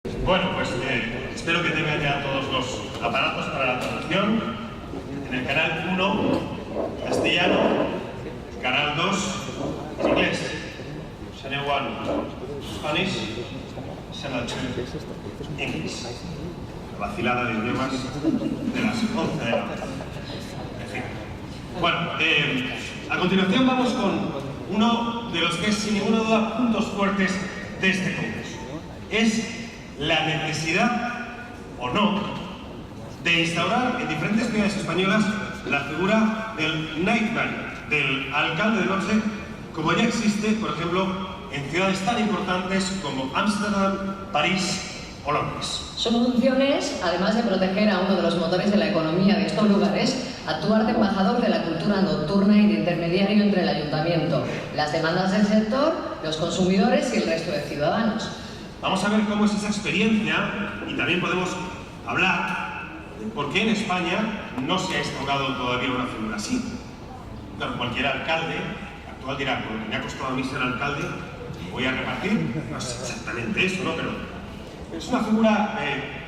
Bueno, pues espero que tengan ya todos los aparatos para la traducción. En el canal 1, castellano, canal 2, en inglés, channel 1, Spanish, channel 2, English. La vacilada de idiomas de las 11 de la noche. En fin. Bueno, a continuación vamos con uno de los que es sin ninguna duda puntos fuertes de este Congreso. Es la necesidad, o no, de instaurar en diferentes ciudades españolas la figura del nightman, del alcalde de noche, como ya existe, por ejemplo, en ciudades tan importantes como Ámsterdam, París o Londres. Su función es, además de proteger a uno de los motores de la economía de estos lugares, actuar de embajador de la cultura nocturna y de intermediario entre el ayuntamiento, las demandas del sector, los consumidores y el resto de ciudadanos. Vamos a ver cómo es esa experiencia y también podemos hablar de por qué en España no se ha instaurado todavía una figura así. Claro, cualquier alcalde actual dirá, con lo que me ha costado a mí ser alcalde, voy a repartir. No es exactamente eso, ¿no? Pero es una figura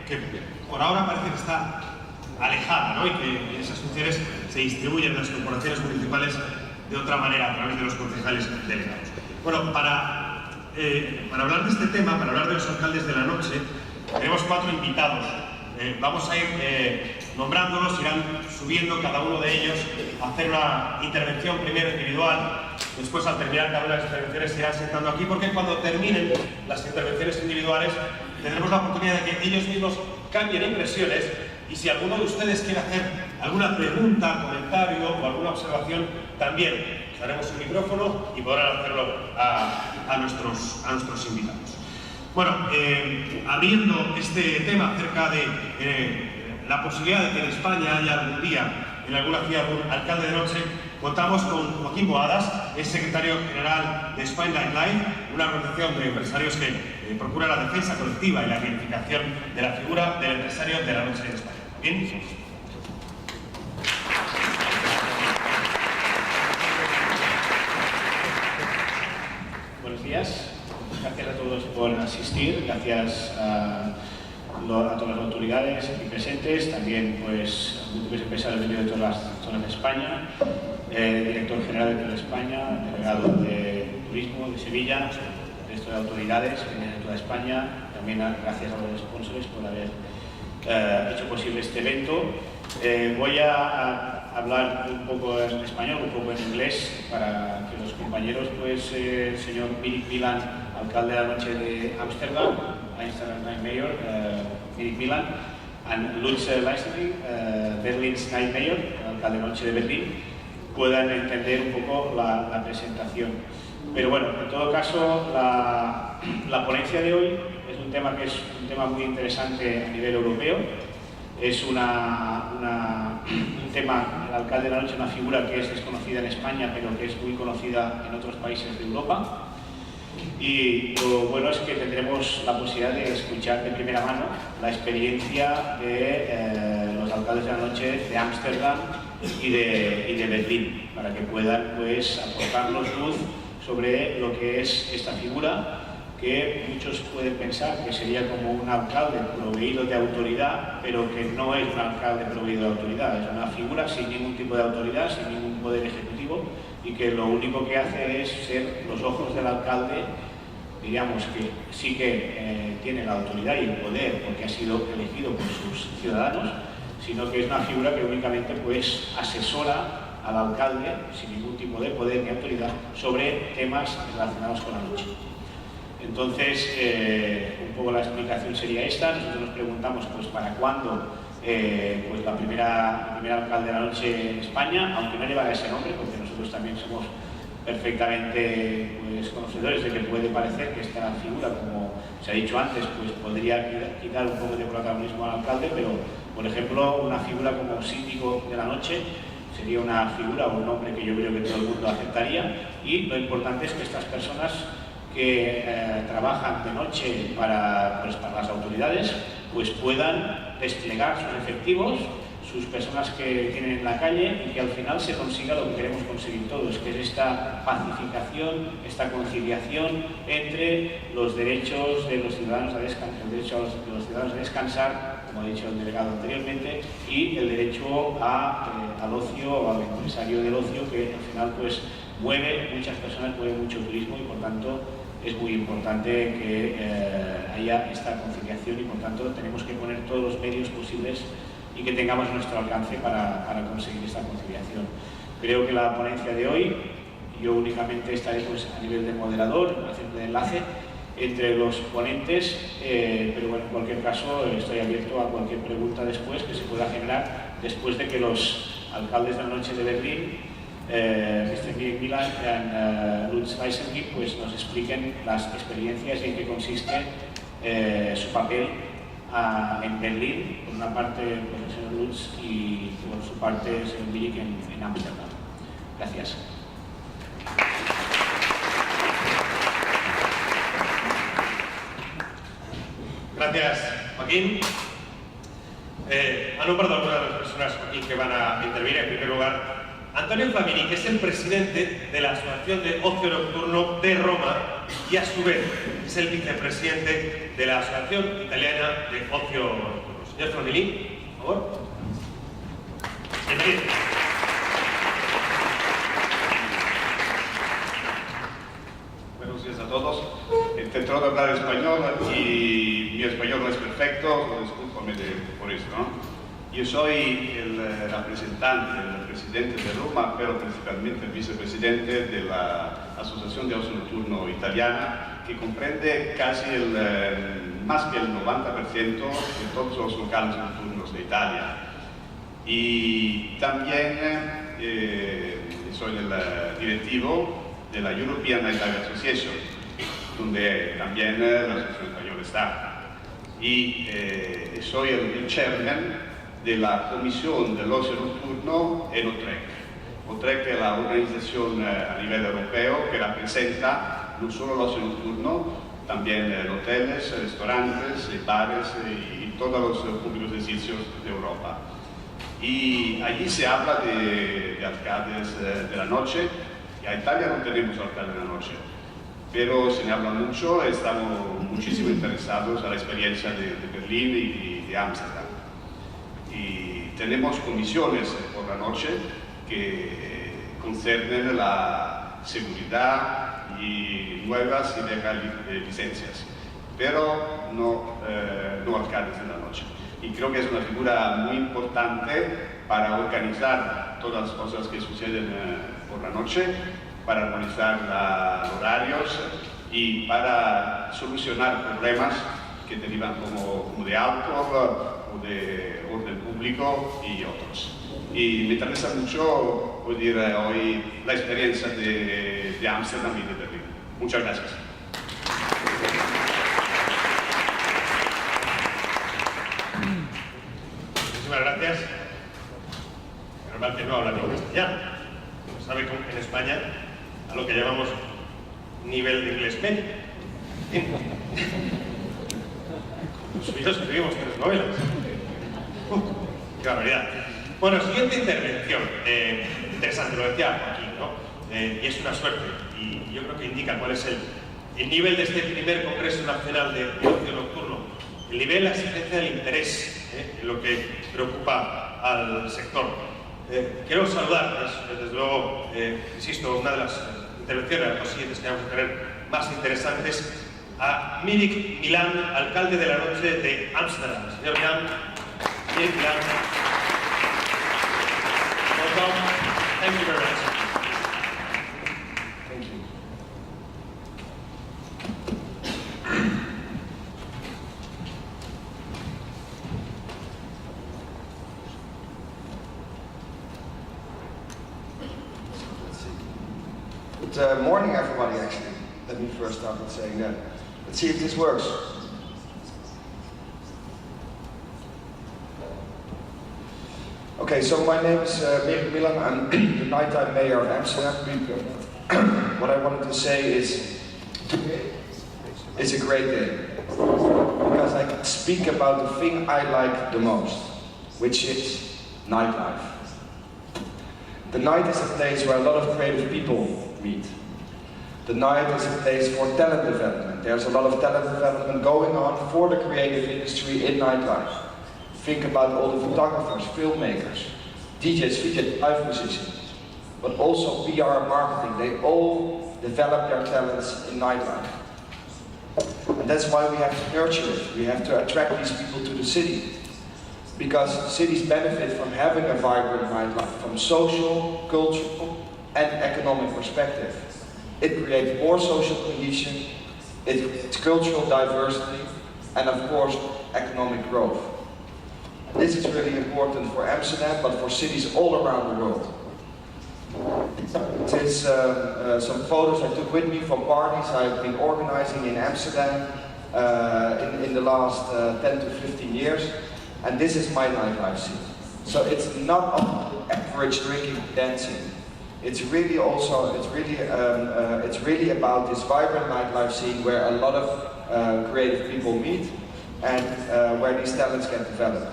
que por ahora parece que está alejada, ¿no? Y que esas funciones se distribuyen en las corporaciones municipales de otra manera, a través de los concejales delegados. Bueno, para hablar de este tema, para hablar de los alcaldes de la noche, tenemos 4 invitados. Vamos a ir nombrándolos, irán subiendo cada uno de ellos a hacer una intervención primero individual, después al terminar cada una de las intervenciones se irán sentando aquí, porque cuando terminen las intervenciones individuales tendremos la oportunidad de que ellos mismos cambien impresiones y si alguno de ustedes quiere hacer alguna pregunta, comentario o alguna observación, también daremos un micrófono y podrán hacerlo a nuestros invitados. Bueno, abriendo este tema acerca de la posibilidad de que en España haya algún día, en alguna ciudad, un alcalde de noche, contamos con Joaquín Boadas, es secretario general de Spain Nightlife, una organización de empresarios que procura la defensa colectiva y la dignificación de la figura del empresario de la noche en España. ¿Bien? Buenos días, gracias a todos por asistir, gracias a todas las autoridades aquí presentes, también pues a múltiples empresarios venidos de todas las zonas de España, director general de España, delegado de Turismo de Sevilla, el resto de autoridades que vienen de toda España, también gracias a los sponsors por haber hecho posible este evento. Voy a hablar un poco en español, un poco en inglés, para que los compañeros, pues el señor Mirik Milan, alcalde de la Noche de Ámsterdam, Night Mayor, Mirik Milan, and Lutz Leichsenring, Berlin's Night Mayor, alcalde de la Noche de Berlín, puedan entender un poco la presentación. Pero bueno, en todo caso, la ponencia de hoy es un tema que es un tema muy interesante a nivel europeo. Es un tema, el alcalde de la noche, una figura que es desconocida en España, pero que es muy conocida en otros países de Europa. Y lo bueno es que tendremos la posibilidad de escuchar de primera mano la experiencia de los alcaldes de la noche de Ámsterdam y de Berlín, para que puedan pues aportarnos luz sobre lo que es esta figura, que muchos pueden pensar que sería como un alcalde proveído de autoridad, pero que no es un alcalde proveído de autoridad, es una figura sin ningún tipo de autoridad, sin ningún poder ejecutivo, y que lo único que hace es ser los ojos del alcalde, diríamos que sí que tiene la autoridad y el poder porque ha sido elegido por sus ciudadanos, sino que es una figura que únicamente pues asesora al alcalde sin ningún tipo de poder ni autoridad sobre temas relacionados con la noche. Entonces, un poco la explicación sería esta. Nosotros nos preguntamos pues para cuándo pues la primera alcalde de la noche en España, aunque no lleva ese nombre, porque nosotros también somos perfectamente pues, conocedores de que puede parecer que esta figura, como se ha dicho antes, pues podría quitar un poco de protagonismo al alcalde, pero por ejemplo una figura como síndico de la noche sería una figura o un nombre que yo creo que todo el mundo aceptaría, y lo importante es que estas personas que trabajan de noche para las autoridades pues puedan desplegar sus efectivos, sus personas que tienen en la calle y que al final se consiga lo que queremos conseguir todos, que es esta pacificación, esta conciliación entre los derechos de los ciudadanos a descansar, el derecho de los ciudadanos a descansar, como ha dicho el delegado anteriormente, y el derecho al ocio o al empresario del ocio, que al final pues mueve muchas personas, mueve mucho turismo y por tanto es muy importante que haya esta conciliación y por tanto tenemos que poner todos los medios posibles y que tengamos a nuestro alcance para conseguir esta conciliación. Creo que la ponencia de hoy, yo únicamente estaré pues, a nivel de moderador, haciendo de enlace entre los ponentes, pero bueno, en cualquier caso estoy abierto a cualquier pregunta después que se pueda generar después de que los alcaldes de la noche de Berlín, Mirik Milan y Lutz Leichsenring, pues nos expliquen las experiencias y en qué consiste su papel en Berlín, por una parte pues, el señor Lutz y por su parte el señor Mirik en Ámsterdam. Gracias. Gracias, Joaquín. A nombre de algunas de las personas, Joaquín, que van a intervenir, en primer lugar, Antonio Flamini, que es el presidente de la Asociación de Ocio Nocturno de Roma y a su vez es el vicepresidente de la Asociación Italiana de Ocio Nocturno. Señor Flamini, por favor. Bienvenido. Buenos días a todos. Intentaré hablar español y mi español no es perfecto, discúlpame por eso, ¿no? Yo soy el representante, el presidente de Roma, pero principalmente el vicepresidente de la Asociación de Ocio Nocturno Italiana, que comprende casi más que el 90% de todos los locales nocturnos de Italia. Y también soy el directivo de la European Nightlife Association, donde también la Asociación Española está. Y soy el chairman de la Comisión del Ocio Nocturno en OTREC. OTREC es la organización a nivel europeo que representa no solo el ocio nocturno, también hoteles, restaurantes, bares y todos los públicos de sitios de Europa. Y allí se habla de alcaldes de la noche, y en Italia no tenemos alcaldes de la noche, pero se me habla mucho, estamos muchísimo interesados a la experiencia de Berlín y de Ámsterdam. Y tenemos comisiones por la noche que concernen la seguridad y nuevas y viejas licencias, pero no alcaldes de la noche. Y creo que es una figura muy importante para organizar todas las cosas que suceden por la noche, para organizar horarios y para solucionar problemas que derivan como de alcohol o de orden público y otros. Y me interesa mucho oír hoy la experiencia de Ámsterdam y de Berlín. Muchas gracias. Muchísimas gracias. Normal que no habla ni castellano. Sabe que en España a lo que llamamos nivel de inglés medio. Nosotros escribimos 3 novelas. ¡Qué barbaridad! Bueno, siguiente intervención. Interesante, lo decía Joaquín, ¿no? Y es una suerte. Y yo creo que indica cuál es el nivel de este primer Congreso Nacional de Ocio Nocturno. El nivel, la exigencia del interés en lo que preocupa al sector. Quiero saludar, desde luego, insisto, una de las intervenciones, las siguientes que vamos a tener más interesantes, a Mirik Milan, alcalde de la noche de Ámsterdam. Señor Milan, Mirik Milan. Welcome. Thank you very much. Thank you. Good morning, everybody, actually. Let me first start with saying that. Let's see if this works. Okay, so my name is Mirik Milan. I'm the nighttime mayor of Amsterdam. What I wanted to say is, today is a great day. Because I can speak about the thing I like the most, which is nightlife. The night is a place where a lot of creative people meet. The night is a place for talent development. There's a lot of talent development going on for the creative industry in nightlife. Think about all the photographers, filmmakers, DJs, live musicians, but also PR and marketing. They all develop their talents in nightlife. And that's why we have to nurture it. We have to attract these people to the city. Because cities benefit from having a vibrant nightlife from social, cultural, and economic perspective. It creates more social cohesion, it creates cultural diversity, and of course, economic growth. And this is really important for Amsterdam, but for cities all around the world. It is some photos I took with me from parties I've been organizing in Amsterdam in the last 10 to 15 years. And this is my nightlife scene. So it's not only average drinking, dancing. It's really also, it's really about this vibrant nightlife scene where a lot of creative people meet and where these talents get developed.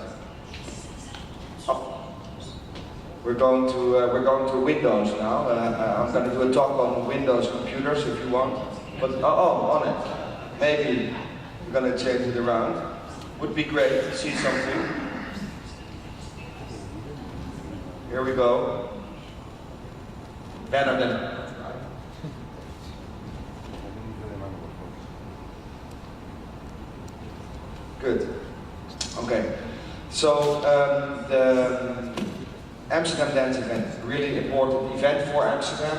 We're going to Windows now. I'm going to do a talk on Windows computers if you want. But on it. Maybe we're going to change it around. Would be great to see something. Here we go. Better than. Good. Okay. So the Amsterdam Dance event, really important event for Amsterdam.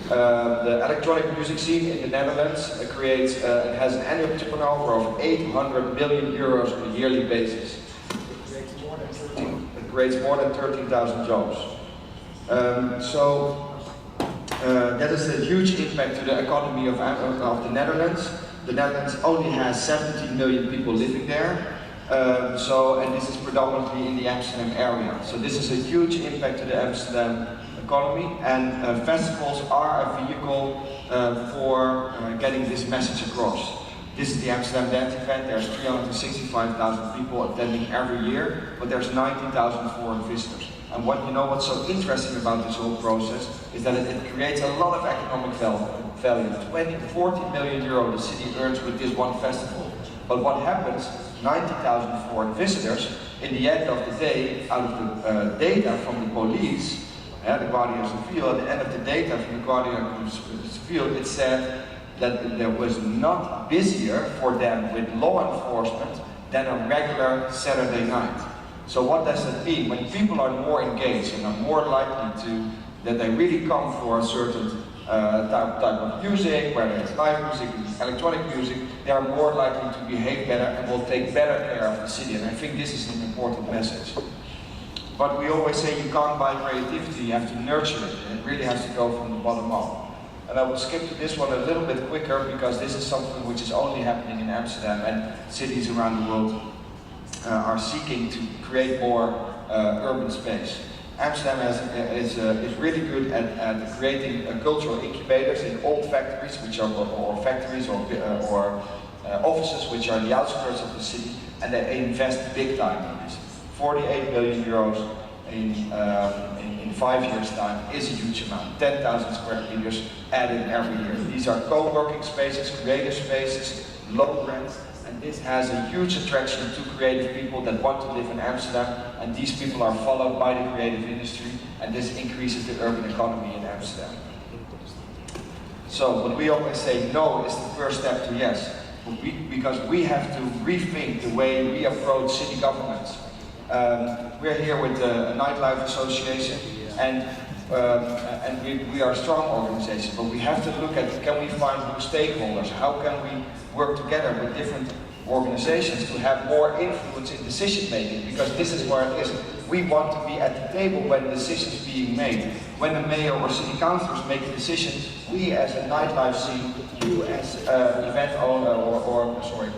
The electronic music scene in the Netherlands has an annual turnover of 800 million euros on a yearly basis. It creates more than 13,000 jobs. That is a huge impact to the economy of the Netherlands. The Netherlands only has 17 million people living there. And this is predominantly in the Amsterdam area. So this is a huge impact to the Amsterdam economy, and festivals are a vehicle for getting this message across. This is the Amsterdam Dance event. There's 365,000 people attending every year, but there's 90,000 foreign visitors. And what's so interesting about this whole process is that it creates a lot of economic value. 20 to 40 million euro the city earns with this one festival. But what happens, 90,000 foreign visitors, in the end of the day, out of the data from the police, the Guardia Civil, at the end of the data from the Guardia Civil, it said that there was not busier for them with law enforcement than a regular Saturday night. So what does that mean? When people are more engaged and are more likely that they really come for a certain type of music, whether it's live music, electronic music, they are more likely to behave better and will take better care of the city. And I think this is an important message. But we always say you can't buy creativity, you have to nurture it, and it really has to go from the bottom up. And I will skip to this one a little bit quicker because this is something which is only happening in Amsterdam, and cities around the world are seeking to create more urban space. Amsterdam is really good at creating cultural incubators in old factories, which are factories or offices which are the outskirts of the city, and they invest big time in this. 48 million euros in 5 years' time is a huge amount. 10,000 square meters added every year. These are co-working spaces, creative spaces, low rent, and this has a huge attraction to creative people that want to live in Amsterdam, and these people are followed by the creative industry, and this increases the urban economy in Amsterdam. So, what we always say no is the first step to yes, because we have to rethink the way we approach city governments. We're here with a nightlife association, and we are a strong organization, but we have to look at, can we find new stakeholders? How can we work together with different organizations to have more influence in decision making? Because this is where it is. We want to be at the table when decisions are being made. When the mayor or city councillors make a decision, we as a nightlife scene, you as event owner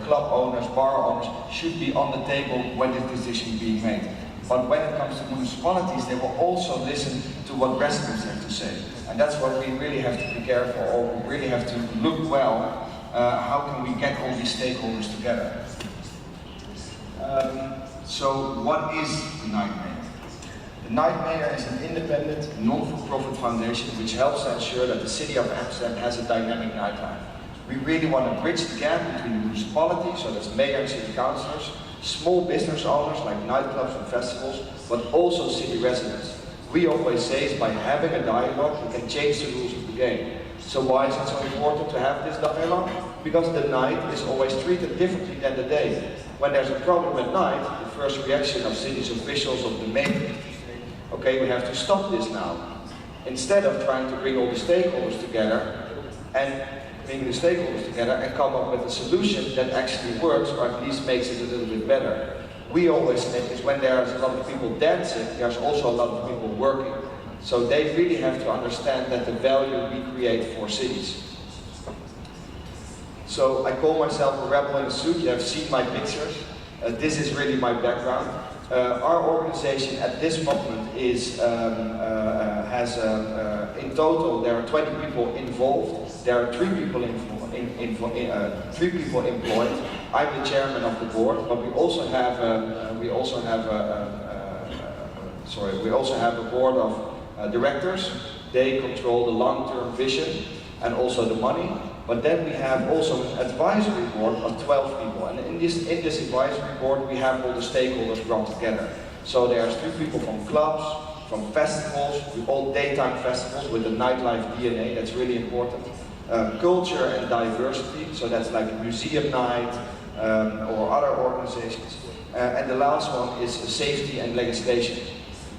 club owners, bar owners, should be on the table when the decision is being made. But when it comes to municipalities, they will also listen to what residents have to say. And that's what we really have to be careful, or we really have to look well, how can we get all these stakeholders together. So what is the night mayor? The The Night Mayor is an independent, non-for-profit foundation which helps to ensure that the city of Amsterdam has a dynamic nightlife. We really want to bridge the gap between the municipality, so that's mayor and city councillors, small business owners like nightclubs and festivals, but also city residents. We always say is by having a dialogue, we can change the rules of the game. So why is it so important to have this dialogue? Because the night is always treated differently than the day. When there's a problem at night, the first reaction of city's officials, of the mayor, okay, we have to stop this now. Instead of trying to bring all the stakeholders together and come up with a solution that actually works, or at least makes it a little bit better. We always think is when there's a lot of people dancing, there's also a lot of people working. So they really have to understand that the value we create for cities. So I call myself a rebel in a suit. You have seen my pictures. This is really my background. Our organization at this moment is in total there are 20 people involved. There are 3 people employed. I'm the chairman of the board, but we also have a board of directors. They control the long-term vision and also the money. But then we have also an advisory board of 12 people. And in this advisory board, we have all the stakeholders brought together. So there's 3 people from clubs, from festivals, all daytime festivals with the nightlife DNA, that's really important. Culture and diversity, so that's like a museum night or other organizations. And the last one is safety and legislation.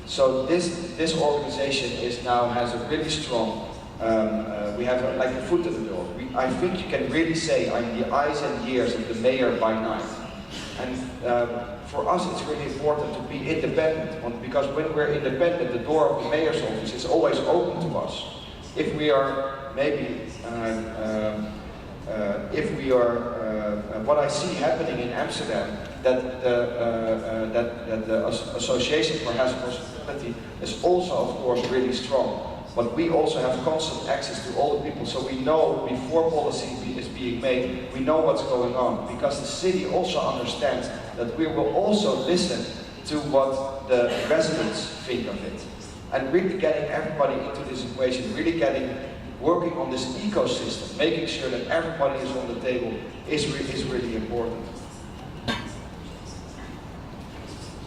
So this organization has a really strong, we have like a foot in the door. I think you can really say I'm the eyes and ears of the mayor by night. And for us it's really important to be independent, because when we're independent, the door of the mayor's office is always open to us. If we are what I see happening in Amsterdam, that the Association for Hazardous Hospitality is also, of course, really strong. But we also have constant access to all the people, so we know before policy is being made, we know what's going on, because the city also understands that we will also listen to what the residents think of it. And really getting everybody into this equation, really working on this ecosystem, making sure that everybody is on the table is really important.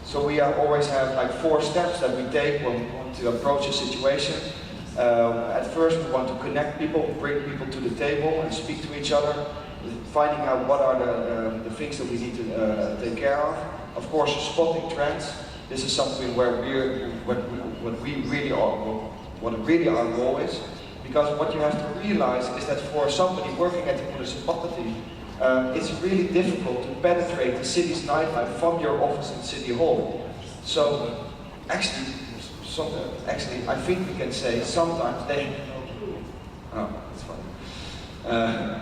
So we always have like 4 steps that we take when we want to approach a situation. At first we want to connect people, bring people to the table and speak to each other, finding out what are the things that we need to take care of. Of course, spotting trends. This is something where what really our role is. Because what you have to realize is that for somebody working at the municipality, it's really difficult to penetrate the city's nightlife from your office in City Hall. So actually, I think we can say sometimes they... Oh, that's fine.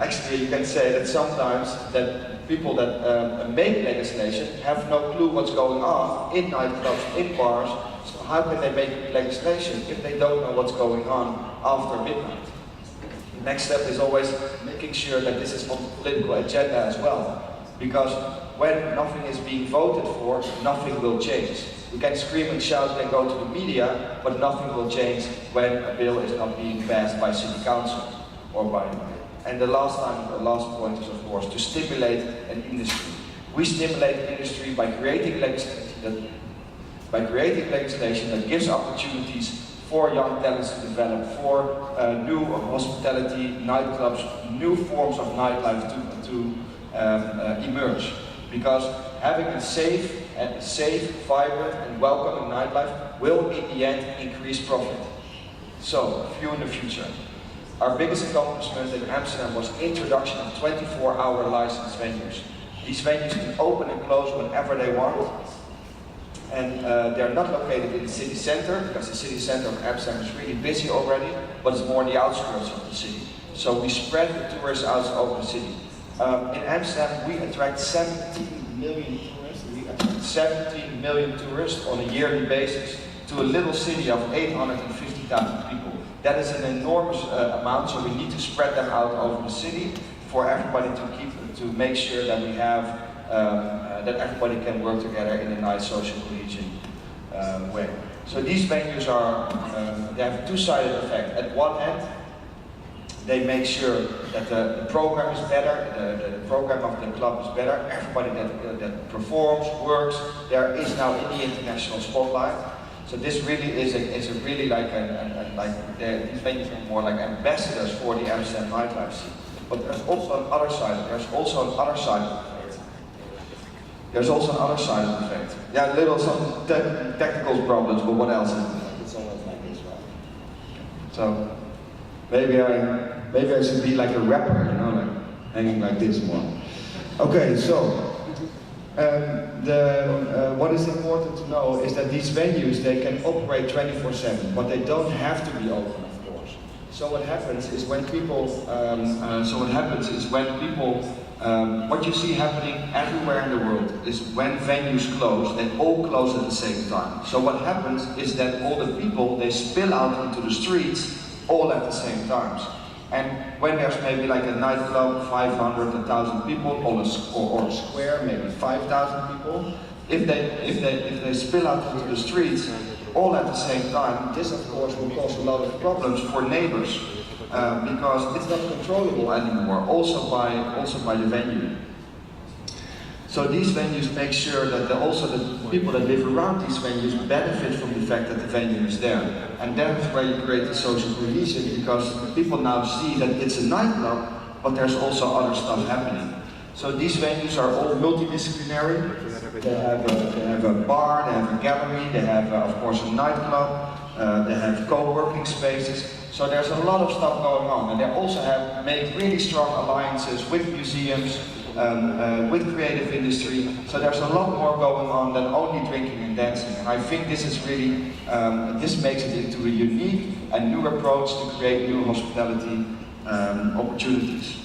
Actually, you can say that sometimes that people that make legislation have no clue what's going on in nightclubs, in bars. So how can they make legislation if they don't know what's going on after midnight? The next step is always making sure that this is on the political agenda as well. Because when nothing is being voted for, nothing will change. We can scream and shout and go to the media, but nothing will change when a bill is not being passed by city council or by... And the last point is, of course, to stimulate an industry. We stimulate industry by creating legislation that gives opportunities for young talents to develop, for new hospitality, nightclubs, new forms of nightlife to emerge. Because having a safe, vibrant and welcoming nightlife will in the end increase profit. So, a few in the future. Our biggest accomplishment in Amsterdam was the introduction of 24-hour licensed venues. These venues can open and close whenever they want. And they're not located in the city center, because the city center of Amsterdam is really busy already, but it's more in the outskirts of the city. So we spread the tourists out over the city. In Amsterdam, we attract 17 million tourists. We attract 17 million tourists on a yearly basis to a little city of 850,000 people. That is an enormous amount, so we need to spread them out over the city for everybody to make sure that we have that everybody can work together in a nice social cohesion. way. So these venues are, they have a two-sided effect. At one end, they make sure that the program is better, the program of the club is better. Everybody that performs, works, there is now in the international spotlight. So this really is a really like these venues are more like ambassadors for the Amsterdam nightlife scene. But there's also an other side. There's also an other side of the effect. There's also an other side of the effect. Yeah, some technical problems, but what else is it? It's always like this, right? So maybe I should be like a rapper, you know, like hanging like this more. Okay, so what is important to know is that these venues, they can operate 24/7, but they don't have to be open, of course. So what happens is when people, what you see happening everywhere in the world is when venues close, they all close at the same time. So what happens is that all the people, they spill out into the streets all at the same time. And when there's maybe like a nightclub, 500, 1,000 people, or a square, maybe 5,000 people, if they spill out into the streets all at the same time, this of course will cause a lot of problems for neighbors because it's not controllable anymore, also by the venue. So these venues make sure that also the people that live around these venues benefit from the fact that the venue is there. And that's where you create the social cohesion, because people now see that it's a nightclub, but there's also other stuff happening. So these venues are all multidisciplinary. They have a bar, they have a gallery, they have of course a nightclub, they have co-working spaces. So there's a lot of stuff going on, and they also have made really strong alliances with museums, with creative industry. So there's a lot more going on than only drinking and dancing. And I think this is really, this makes it into a unique and new approach to create new hospitality opportunities.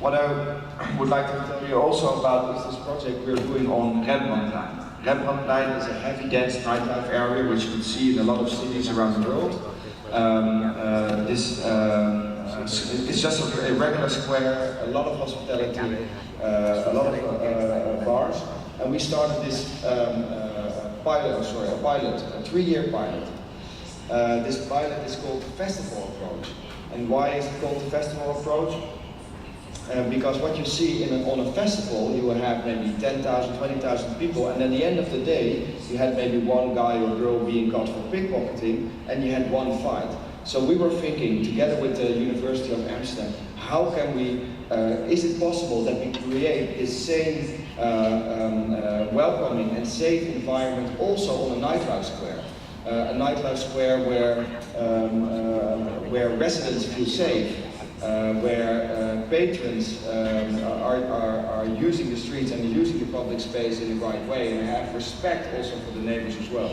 What I would like to tell you also about is this project we're doing on Rembrandtplein. Rembrandtplein is a heavy dance nightlife area which you can see in a lot of cities around the world. It's just a regular square, a lot of hospitality, a lot of bars, and we started this pilot, a 3-year pilot. This pilot is called the festival approach. And why is it called the festival approach? Because what you see on a festival, you will have maybe 10,000, 20,000 people, and at the end of the day, you had maybe one guy or girl being caught for pickpocketing, and you had one fight. So we were thinking, together with the University of Amsterdam, how can we, is it possible that we create this same welcoming and safe environment also on a nightlife square? A nightlife square where residents feel safe, where patrons are using the streets and using the public space in the right way, and have respect also for the neighbors as well.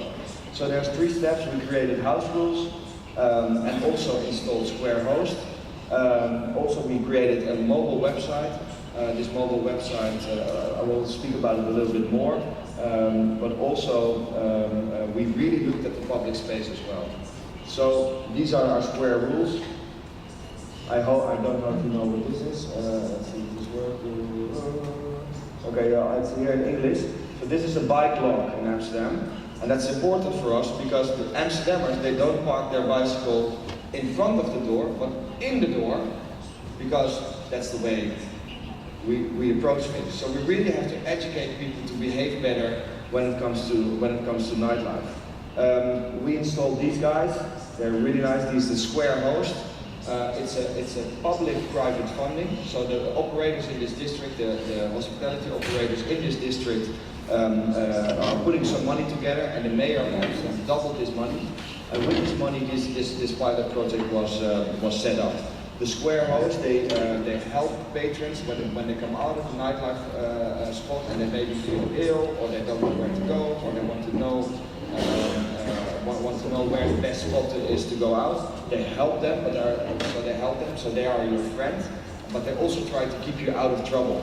So there's 3 steps. We created house rules, and also installed Square Host. Also we created a mobile website. This mobile website, I will speak about it a little bit more, but also we really looked at the public space as well. So these are our Square rules. I don't know if you know what this is. Let's see if this works. Okay, it's here in English. So this is a bike lock in Amsterdam. And that's important for us because the Amsterdammers, they don't park their bicycle in front of the door, but in the door, because that's the way we approach things. So we really have to educate people to behave better when it comes to nightlife. We installed these guys. They're really nice. These are the Square Host. It's a public-private funding. So the operators in this district, the hospitality operators in this district, are putting some money together, and the mayor wants to double this money. And with this money, this pilot project was set up. The Square Host, they help patrons when they come out of the nightlife spot and they maybe feel ill, or they don't know where to go, or they want to know where the best spot is to go out. They help them, so they are your friend, but they also try to keep you out of trouble.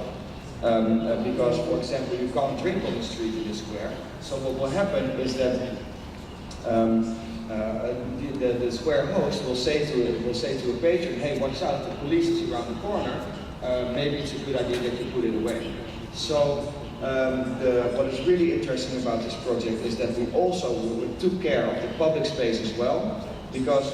Because, for example, you can't drink on the street in the square. So what will happen is that the Square Host will say to a patron, "Hey, watch out! The police is around the corner. Maybe it's a good idea that you put it away." So What is really interesting about this project is that we also took care of the public space as well, because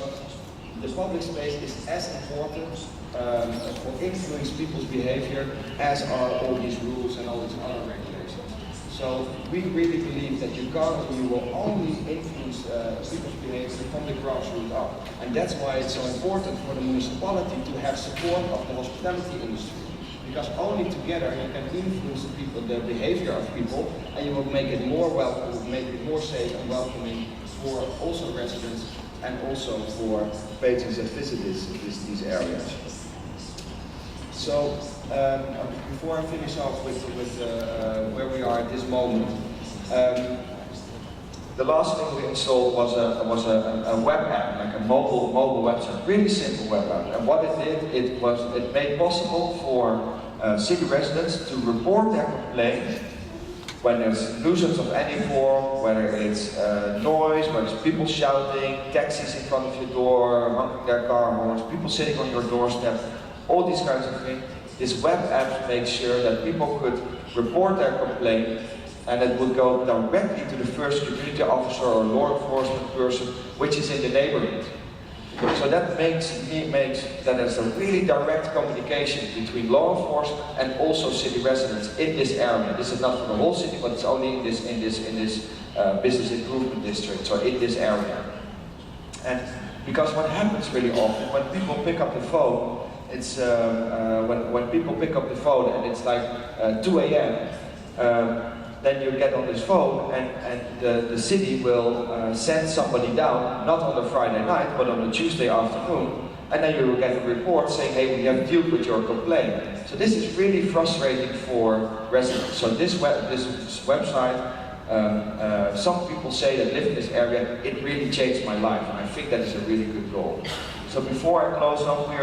the public space is as important for influencing people's behavior as are all these rules and all these other regulations. So we really believe that you will only influence people's behavior from the grassroots up. And that's why it's so important for the municipality to have support of the hospitality industry. Because only together you can influence the behavior of people, and you will make it more welcome, make it more safe and welcoming for also residents and also for patrons that visit these areas. So before I finish off with where we are at this moment, the last thing we installed was a web app, like a mobile website, really simple web app. And what it did, it made possible for city residents to report their complaint when there's nuisance of any form, whether it's noise, whether it's people shouting, taxis in front of your door, honking their car horns, people sitting on your doorstep, all these kinds of things. This web app makes sure that people could report their complaint, and it would go directly to the first community officer or law enforcement person, which is in the neighborhood. So that makes that there's a really direct communication between law enforcement and also city residents in this area. This is not for the whole city, but it's only in this business improvement district, so in this area. And because what happens really often when people pick up the phone, it's when people pick up the phone and it's like 2 a.m. Then you get on this phone and the city will send somebody down, not on a Friday night, but on a Tuesday afternoon, and then you will get a report saying, hey, we have dealt with your complaint. So this is really frustrating for residents. So this website, some people say that live in this area, it really changed my life, and I think that is a really good goal. So before I close off, we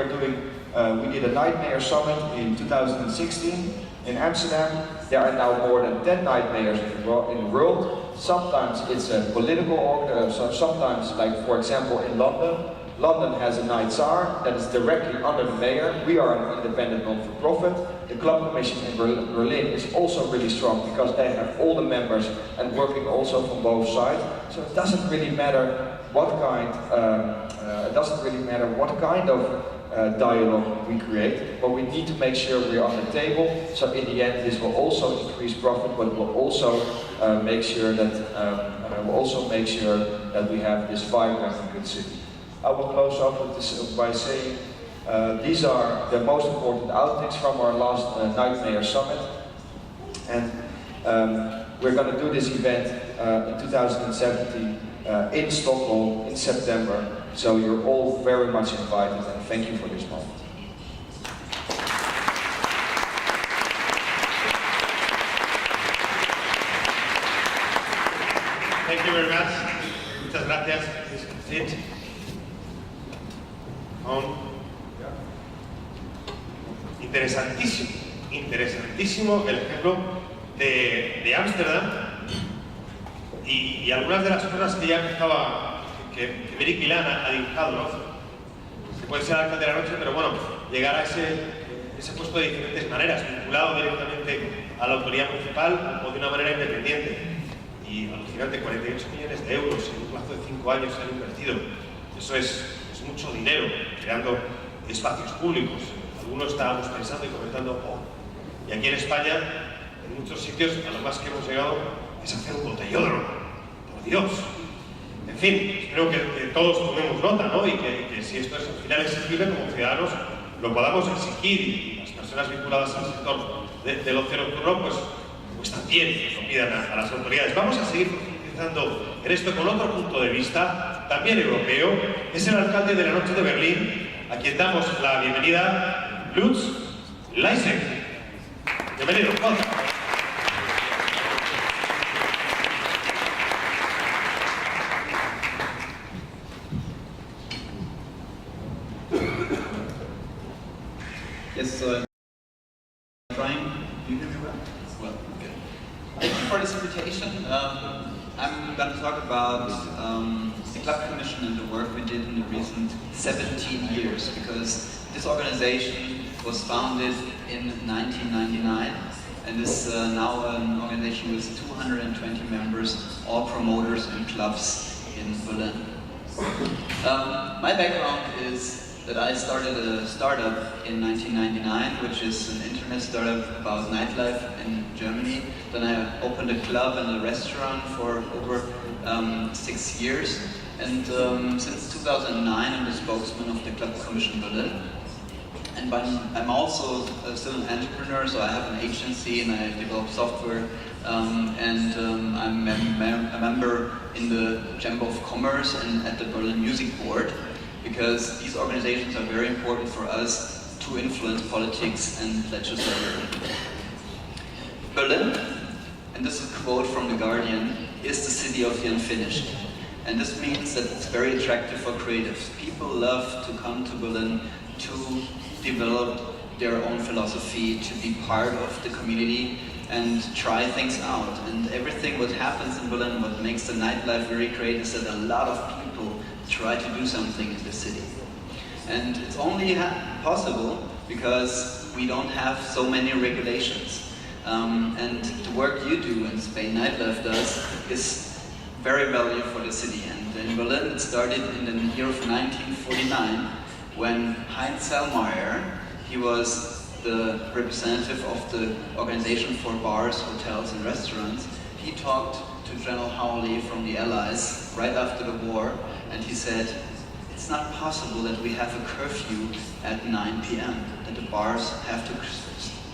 did a Night Mayor Summit in 2016 in Amsterdam. There are now more than 10 night mayors in the world. Sometimes it's a political organ, sometimes, like for example in London. London has a night czar that is directly under the mayor. We are an independent non-for-profit. The Club Commission in Berlin is also really strong because they have all the members and working also from both sides. So it doesn't really matter what kind. Of dialogue we create, but we need to make sure we're on the table. So in the end, this will also increase profit, but will also make sure that we have this vibrant and good city. I will close off with this by saying these are the most important outtakes from our last Night Mayor Summit, and we're going to do this event in 2017 in Stockholm in September. So you're all very much invited, and thank you for this moment. Thank you very much. Muchas gracias. Sit. Interesantísimo el ejemplo de Ámsterdam y algunas de las cosas que ya estaba, que Mirik Milan ha dibujado, ¿no? Se puede ser alcalde de la noche, pero bueno, llegar a ese puesto de diferentes maneras, vinculado directamente a la autoridad municipal o de una manera independiente. Y alucinante, 48 millones de euros en un plazo de 5 años se han invertido. Eso es mucho dinero, creando espacios públicos. Algunos estábamos pensando y comentando, y aquí en España, en muchos sitios, a lo más que hemos llegado es hacer un botellódromo, por Dios. En fin, espero que todos tomemos nota, ¿no? Y que si esto es al final exigible como ciudadanos, lo podamos exigir, y las personas vinculadas al sector del ocio nocturno, pues también lo pidan a las autoridades. Vamos a seguir profundizando en esto con otro punto de vista, también europeo. Es el alcalde de la Noche de Berlín, a quien damos la bienvenida, Lutz Leichsenring. Bienvenido, Juan. Yes, so I'm trying. Do you hear me well? Okay. Thank you for this invitation. I'm going to talk about the Club Commission and the work we did in the recent 17 years, because this organization was founded in 1999, and is now an organization with 220 members, all promoters and clubs in Berlin. My background is that I started a startup in 1999, which is an internet startup about nightlife in Germany. Then I opened a club and a restaurant for over 6 years. And since 2009, I'm the spokesman of the Club Commission Berlin. And I'm also still an entrepreneur, so I have an agency and I develop software. I'm a member in the Chamber of Commerce and at the Berlin Music Board, because these organizations are very important for us to influence politics and legislation. Berlin, and this is a quote from The Guardian, is the city of the unfinished. And this means that it's very attractive for creatives. People love to come to Berlin to develop their own philosophy, to be part of the community and try things out. And everything what happens in Berlin, what makes the nightlife very great, is that a lot of people try to do something in the city. And it's only possible because we don't have so many regulations. And the work you do and Spain Nightlife does is very valuable for the city. And in Berlin it started in the year of 1949 when Heinz Sellmeyer, he was the representative of the Organization for Bars, Hotels and Restaurants. He talked to General Hawley from the Allies right after the war, and he said, it's not possible that we have a curfew at 9 p.m., that the bars have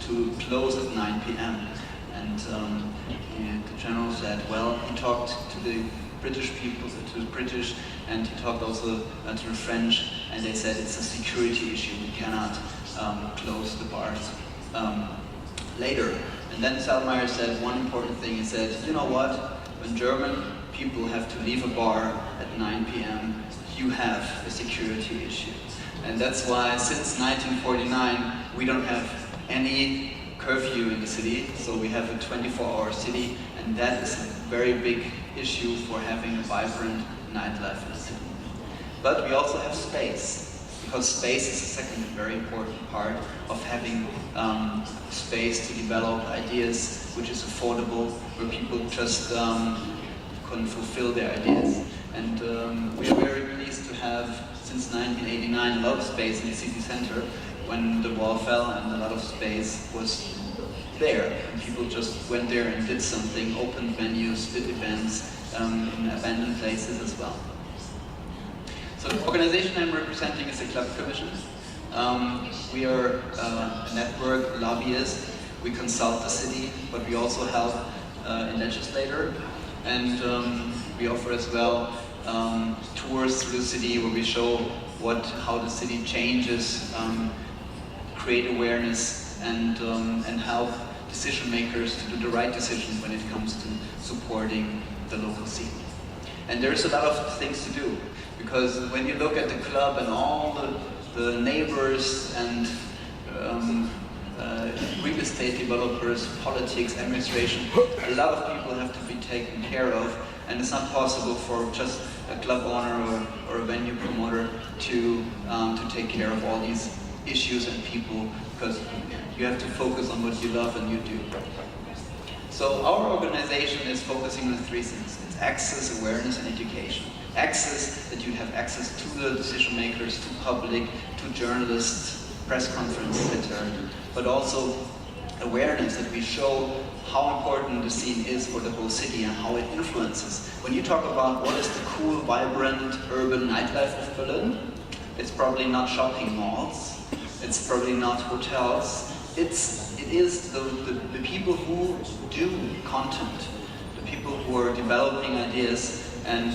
to close at 9 p.m. And the general said, well, he talked to the British people, to the British, and he talked also to the French, and they said it's a security issue, we cannot close the bars later. And then Sellmeyer said one important thing, he said, you know what, when German people have to leave a bar at 9 p.m., you have a security issue. And that's why since 1949 we don't have any curfew in the city, so we have a 24-hour city, and that is a very big issue for having a vibrant nightlife in the city. But we also have space, because space is the second very important part of having space to develop ideas, which is affordable, where people just can fulfill their ideas. And we are very pleased to have, since 1989, a lot of space in the city center. When the wall fell and a lot of space was there, and people just went there and did something, opened venues, did events in abandoned places as well. So the organization I'm representing is the Club Commission. We are a network lobbyist. We consult the city, but we also help in legislature, and we offer as well tours through the city where we show how the city changes, create awareness, and help decision makers to do the right decisions when it comes to supporting the local scene. And there's a lot of things to do, because when you look at the club and all the neighbors and real estate developers, politics, administration, a lot of people have to be taken care of, and it's not possible for just a club owner or a venue promoter to take care of all these issues and people, because you have to focus on what you love and you do. So our organization is focusing on three things. It's access, awareness, and education. Access, that you have access to the decision makers, to public, to journalists, press conferences, etc. But also awareness, that we show how important the scene is for the whole city and how it influences. When you talk about what is the cool, vibrant, urban nightlife of Berlin, it's probably not shopping malls, it's probably not hotels, it is the people who do content, the people who are developing ideas, and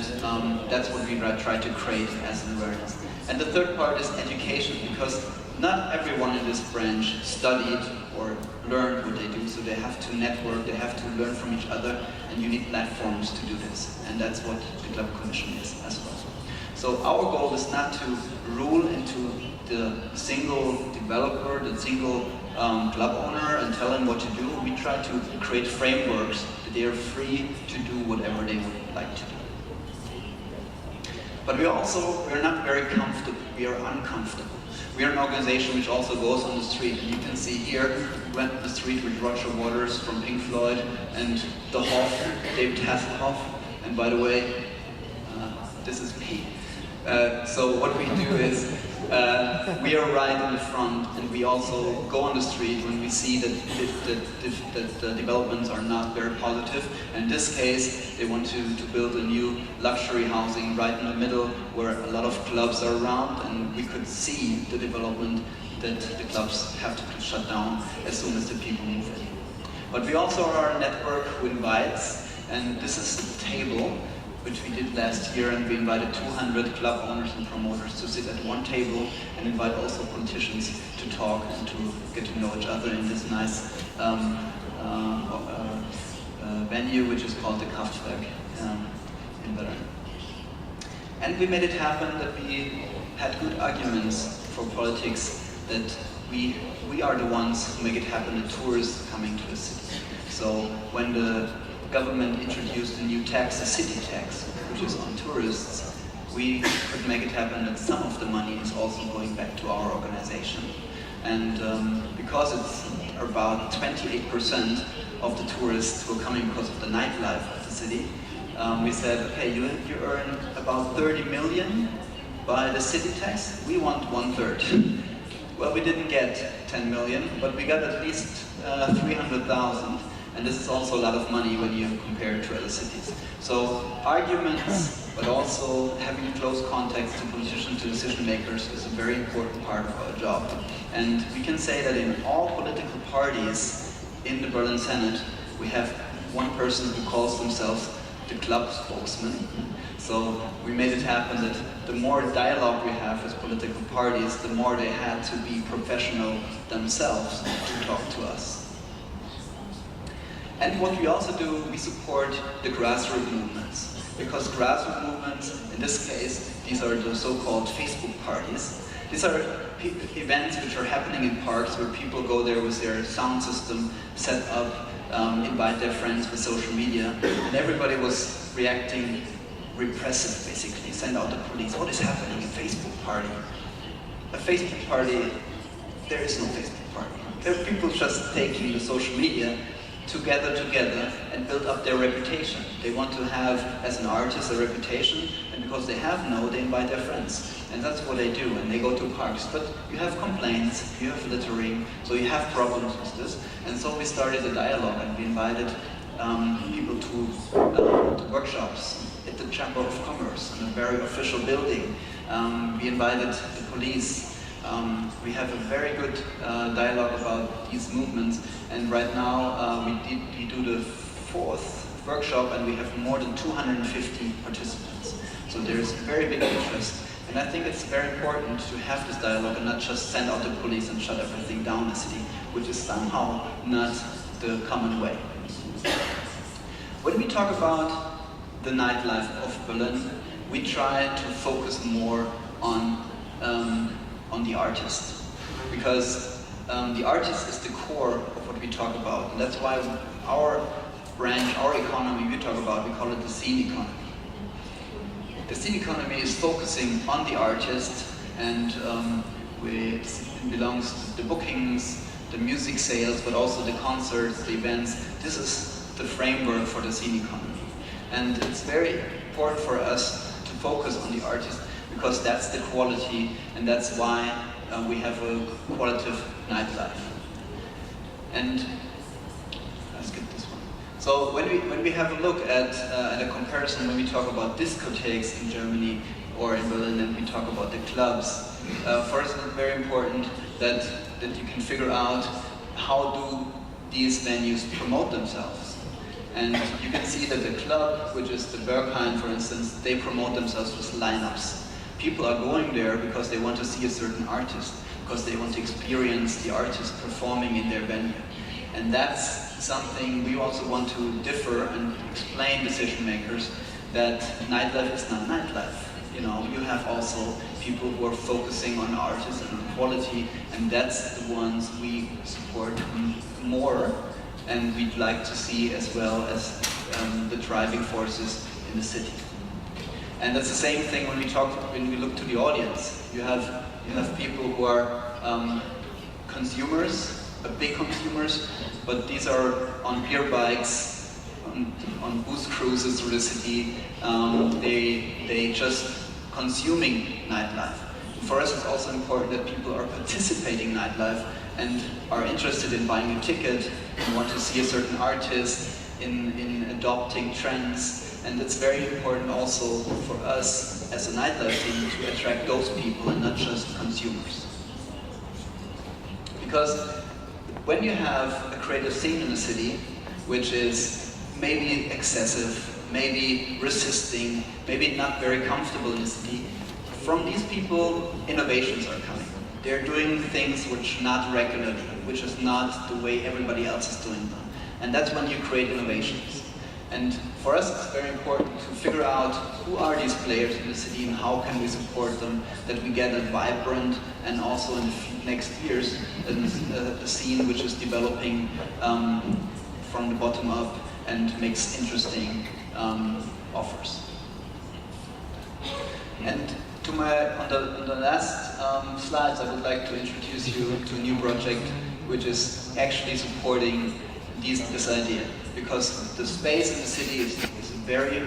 that's what we try to create as an awareness. And the third part is education, because not everyone in this branch studied or learned what they do, so they have to network, they have to learn from each other, and you need platforms to do this. And that's what the Club Commission is as well. So our goal is not to rule into the single developer, the single club owner and tell them what to do. We try to create frameworks that they are free to do whatever they would like to do. But we're not very comfortable, we are uncomfortable. We are an organization which also goes on the street, and you can see here, we went on the street with Roger Waters from Pink Floyd and the Hoff, David Hasselhoff, and by the way, this is me. So what we do is, we are right in the front, and we also go on the street when we see that the developments are not very positive. And in this case, they want to build a new luxury housing right in the middle where a lot of clubs are around, and we could see the development that the clubs have to be shut down as soon as the people move in. But we also are a network who invites, and this is the table which we did last year, and we invited 200 club owners and promoters to sit at one table and invite also politicians to talk and to get to know each other in this nice venue, which is called the Kraftwerk in Berlin. And we made it happen that we had good arguments for politics, that we are the ones who make it happen, the tourists coming to the city. So when the government introduced a new tax, a city tax, which is on tourists, we could make it happen that some of the money is also going back to our organization. And because it's about 28% of the tourists who are coming because of the nightlife of the city, we said, okay, you earn about 30 million by the city tax, we want 1/3. Well, we didn't get 10 million, but we got at least 300,000. And this is also a lot of money when you compare it to other cities. So arguments, but also having close contacts to politicians, to decision makers, is a very important part of our job. And we can say that in all political parties in the Berlin Senate, we have one person who calls themselves the club spokesman. So we made it happen that the more dialogue we have with political parties, the more they had to be professional themselves to talk to us. And what we also do, we support the grassroots movements. Because grassroots movements, in this case, these are the so-called Facebook parties. These are events which are happening in parks where people go there with their sound system set up, invite their friends with social media, and everybody was reacting repressive, basically. Send out the police. What is happening? A Facebook party. A Facebook party, there is no Facebook party. There are people just taking the social media together and build up their reputation. They want to have, as an artist, a reputation, and because they have they invite their friends. And that's what they do, and they go to parks. But you have complaints, you have littering, so you have problems with this. And so we started a dialogue, and we invited people to workshops at the Chamber of Commerce, in a very official building. We invited the police. We have a very good dialogue about these movements, and right now we do the 4th workshop, and we have more than 250 participants. So there's very big interest, and I think it's very important to have this dialogue and not just send out the police and shut everything down in the city, which is somehow not the common way. When we talk about the nightlife of Berlin, we try to focus more on the artist, because the artist is the core of what we talk about, and that's why our branch, our economy we talk about, we call it the scene economy. The scene economy is focusing on the artist, and it belongs to the bookings, the music sales, but also the concerts, the events. This is the framework for the scene economy, and it's very important for us to focus on the artist, because that's the quality, and that's why we have a qualitative nightlife. And let's skip this one. So when we have a look at a comparison, when we talk about discotheques in Germany or in Berlin, and we talk about the clubs, first it's very important that you can figure out how do these venues promote themselves. And you can see that the club, which is the Berghain, for instance, they promote themselves with lineups. People are going there because they want to see a certain artist, because they want to experience the artist performing in their venue. And that's something we also want to differ and explain decision makers, that nightlife is not nightlife. You know, you have also people who are focusing on artists and on quality, and that's the ones we support more, and we'd like to see as well as the driving forces in the city. And that's the same thing when we look to the audience. You have people who are consumers, big consumers, but these are on beer bikes, on booze cruises through the city. They just consuming nightlife. For us, it's also important that people are participating in nightlife and are interested in buying a ticket and want to see a certain artist, in adopting trends. And it's very important also for us as a nightlife team to attract those people and not just consumers. Because when you have a creative scene in a city, which is maybe excessive, maybe resisting, maybe not very comfortable in the city, from these people, innovations are coming. They're doing things which not regularly, which is not the way everybody else is doing them. And that's when you create innovations. And for us, it's very important to figure out who are these players in the city and how can we support them, that we get a vibrant and also in the next years a scene which is developing from the bottom up and makes interesting offers. And on the last slides, I would like to introduce you to a new project which is actually supporting this idea. Because the space in the city is very,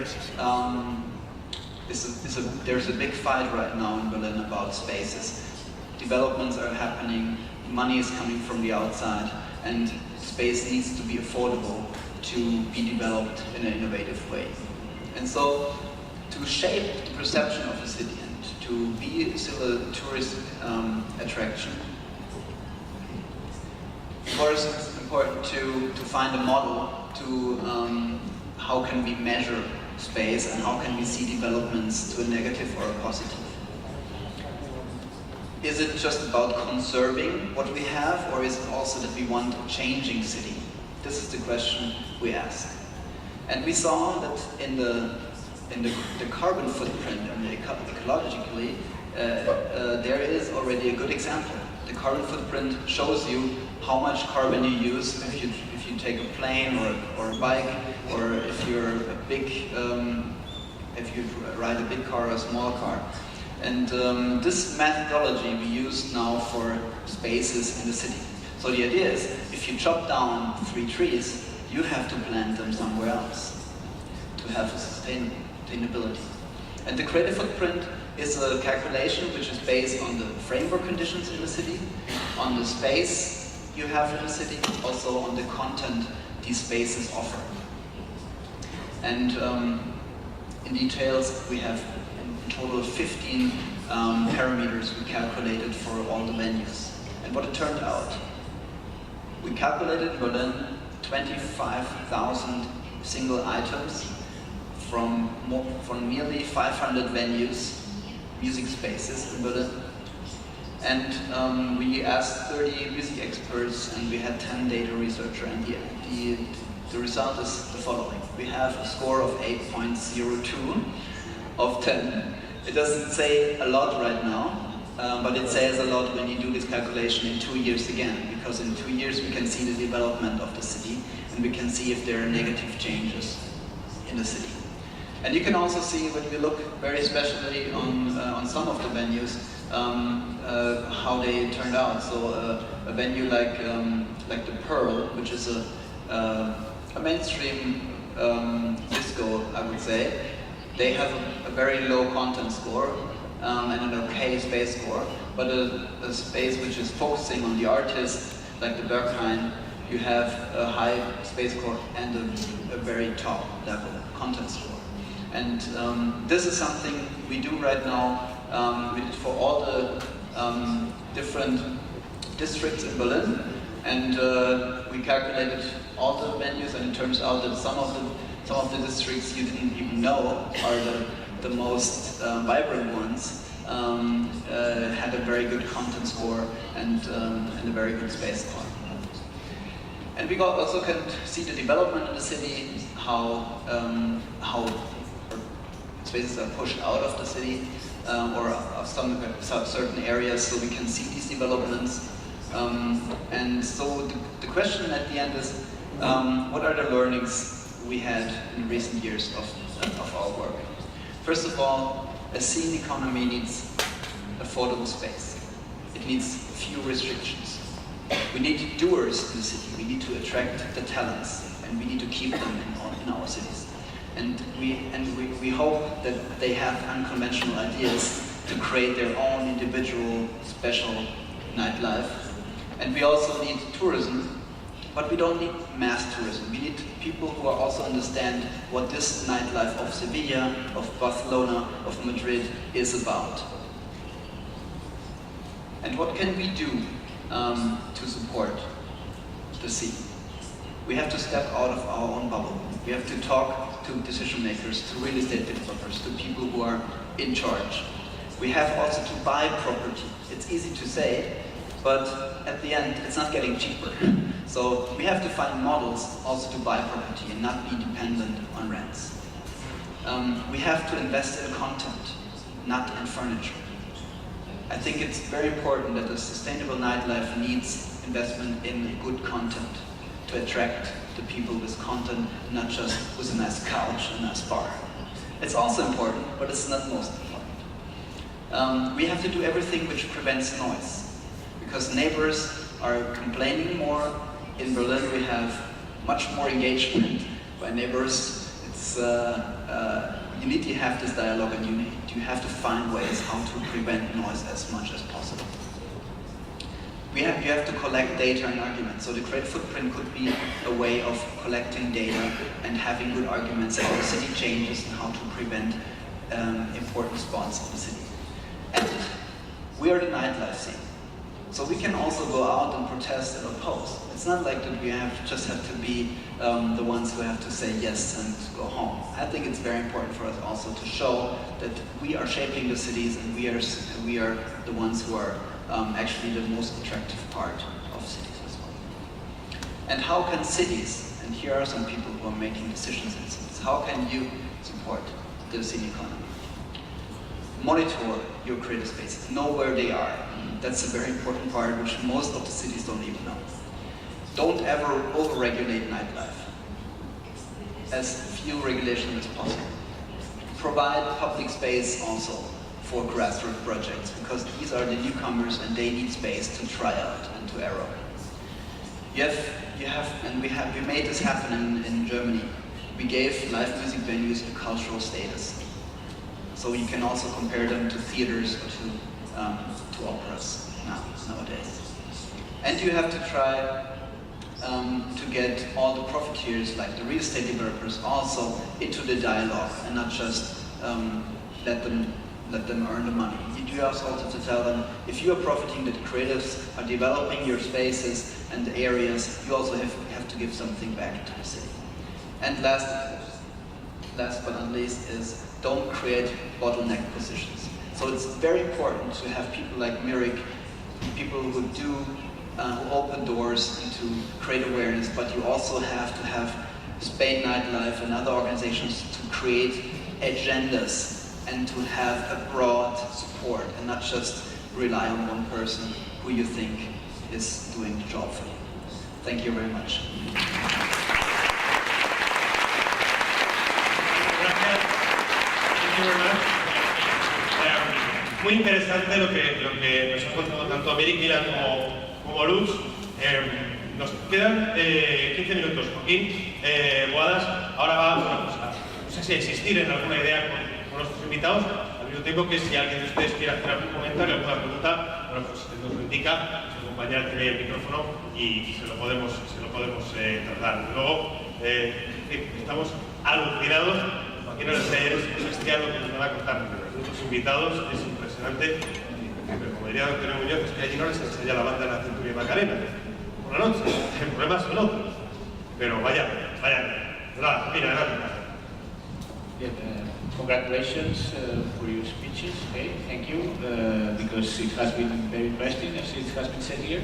there's a big fight right now in Berlin about spaces. Developments are happening, money is coming from the outside, and space needs to be affordable to be developed in an innovative way. And so, to shape the perception of the city and to be still a tourist attraction, of course it's important to find a model to how can we measure space and how can we see developments to a negative or a positive. Is it just about conserving what we have, or is it also that we want a changing city? This is the question we ask. And we saw that in the carbon footprint and ecologically, there is already a good example. The carbon footprint shows you how much carbon you use if you take a plane or a bike, or if you're if you ride a big car or a small car. And this methodology we use now for spaces in the city. So the idea is, if you chop down 3 trees, you have to plant them somewhere else to have a sustainability. And the creative footprint is a calculation which is based on the framework conditions in the city, on the space you have in the city, also on the content these spaces offer. And in details, we have in total 15 parameters we calculated for all the venues. And what it turned out, we calculated in Berlin 25,000 single items from nearly 500 venues, music spaces in Berlin. And we asked 30 music experts, and we had 10 data researchers, and the result is the following. We have a score of 8.02 of 10. It doesn't say a lot right now, but it says a lot when you do this calculation in 2 years again, because in 2 years we can see the development of the city, and we can see if there are negative changes in the city. And you can also see, when we look very especially on some of the venues, how they turned out. So a venue like the Pearl, which is a mainstream disco, I would say, they have a very low content score and an okay space score, but a space which is focusing on the artist, like the Berghain, you have a high space score and a very top level content score. And this is something we do right now. We did for all the different districts in Berlin, and we calculated all the venues, and it turns out that some of the districts you didn't even know are the most vibrant ones, had a very good content score and a very good space score. And we also can see the development in the city, how spaces are pushed out of the city or of some certain areas, so we can see these developments. And so the question at the end is, what are the learnings we had in recent years of our work? First of all, a scene economy needs affordable space. It needs few restrictions. We need doers in the city. We need to attract the talents, and we need to keep them in our cities. And we hope that they have unconventional ideas to create their own individual, special nightlife. And we also need tourism, but we don't need mass tourism. We need people who also understand what this nightlife of Sevilla, of Barcelona, of Madrid is about. And what can we do to support the scene? We have to step out of our own bubble. We have to talk to decision makers, to real estate developers, to people who are in charge. We have also to buy property. It's easy to say, but at the end, it's not getting cheaper. So we have to find models also to buy property and not be dependent on rents. We have to invest in content, not in furniture. I think it's very important that a sustainable nightlife needs investment in good content to attract the people with content, not just with a nice couch and a nice bar. It's also important, but it's not most important. We have to do everything which prevents noise, because neighbors are complaining more. In Berlin we have much more engagement by neighbors. It's, you need to have this dialogue, and you have to find ways how to prevent noise as much as possible. You have to collect data and arguments. So the great footprint could be a way of collecting data and having good arguments how the city changes and how to prevent important spots in the city. And we are the nightlife scene. So we can also go out and protest and oppose. It's not like that we just have to be the ones who have to say yes and go home. I think it's very important for us also to show that we are shaping the cities, and we are the ones who are actually the most attractive part of cities as well. And how can cities, and here are some people who are making decisions in cities, how can you support the city economy? Monitor your creative spaces, know where they are. That's a very important part which most of the cities don't even know. Don't ever over-regulate nightlife. As few regulations as possible. Provide public space also for grassroots projects, because these are the newcomers and they need space to try out and to error. We made this happen in Germany. We gave live music venues a cultural status. So you can also compare them to theaters or to operas nowadays. And you have to try to get all the profiteers, like the real estate developers, also into the dialogue, and not just let them earn the money. You also have to tell them, if you are profiting that creatives are developing your spaces and the areas, you also have to give something back to the city. And last but not least is, don't create bottleneck positions. So it's very important to have people like Mirik, people who open doors and to create awareness, but you also have to have Spain Nightlife and other organizations to create agendas and to have a broad support and not just rely on one person who you think is doing the job for you. Thank you very much. Muy interesante lo que nos ha contado tanto Mirik Milan como Lutz. Nos quedan 15 minutos. Joaquín, Boadas, ahora va, no sé si insistir en alguna idea con nuestros invitados, al mismo tiempo que si alguien de ustedes quiere hacer algún comentario, alguna pregunta, bueno, pues nos lo indica, su compañera tiene el micrófono y se lo podemos trasladar. Luego, estamos alucinados. Aquí no les sé lo que nos van a contar nuestros invitados, es impresionante. Pero como diría Antonio Muñoz, es que allí no les ensaya la banda de la cintura y Macarena por la noche. El problema son otros. Pero vaya. Nada, mira, adelante. Congratulations for your speeches. Okay, thank you, because it has been very interesting, as it has been said here.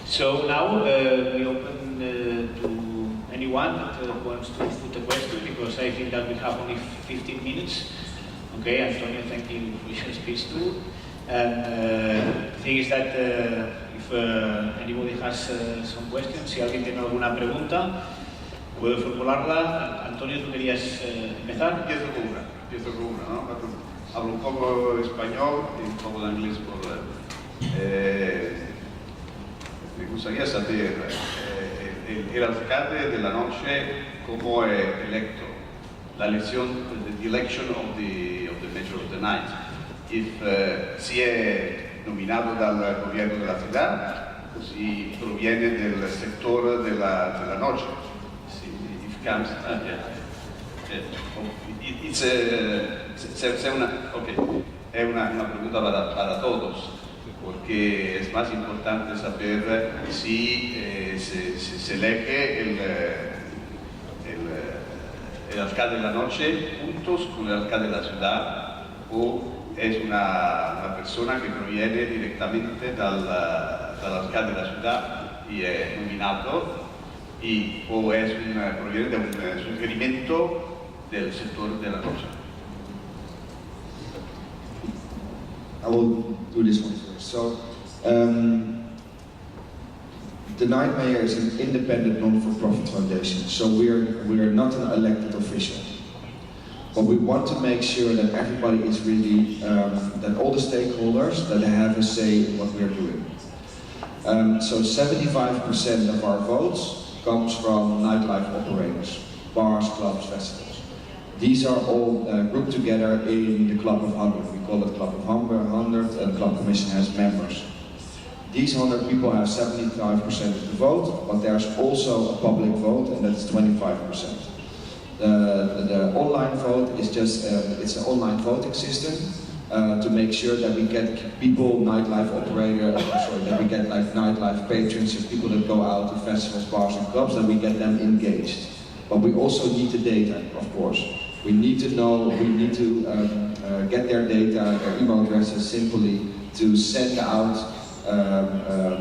So now we open to anyone that wants to put a question, because I think that we have only 15 minutes. Okay, Antonio, thank you for your speech too. And the thing is that if anybody has some questions, si alguien tiene alguna pregunta, ¿Puedo formularla? Antonio, ¿tú querías empezar? Empiezo con una, ¿no? Hablo un poco español y un poco de inglés me gustaría saber el alcalde de la noche cómo es electo, la elección, the election of the mayor of the night. Si es nominado del gobierno de la ciudad o si proviene del sector de la noche. Es una pregunta para todos, porque es más importante saber si se elige el alcalde de la noche juntos con el alcalde de la ciudad o es una persona que proviene directamente del alcalde de la ciudad y es nominado o proviene de un sugerimento del sector de la noche. I will do this one first. So, the Night Mayor is an independent non-for-profit foundation, so we are not an elected official. But we want to make sure that everybody is really, that all the stakeholders, that they have a say in what we are doing. So 75% of our votes comes from nightlife operators, bars, clubs, festivals. These are all grouped together in the Club of 100. We call it Club of 100, and the Club Commission has members. These 100 people have 75% of the vote, but there's also a public vote, and that's 25%. The online vote is just, it's an online voting system to make sure that we get people, nightlife operators, that we get like nightlife patrons and people that go out to festivals, bars and clubs, that we get them engaged. But we also need the data, of course. We need to know, we need to get their data, their email addresses simply to send out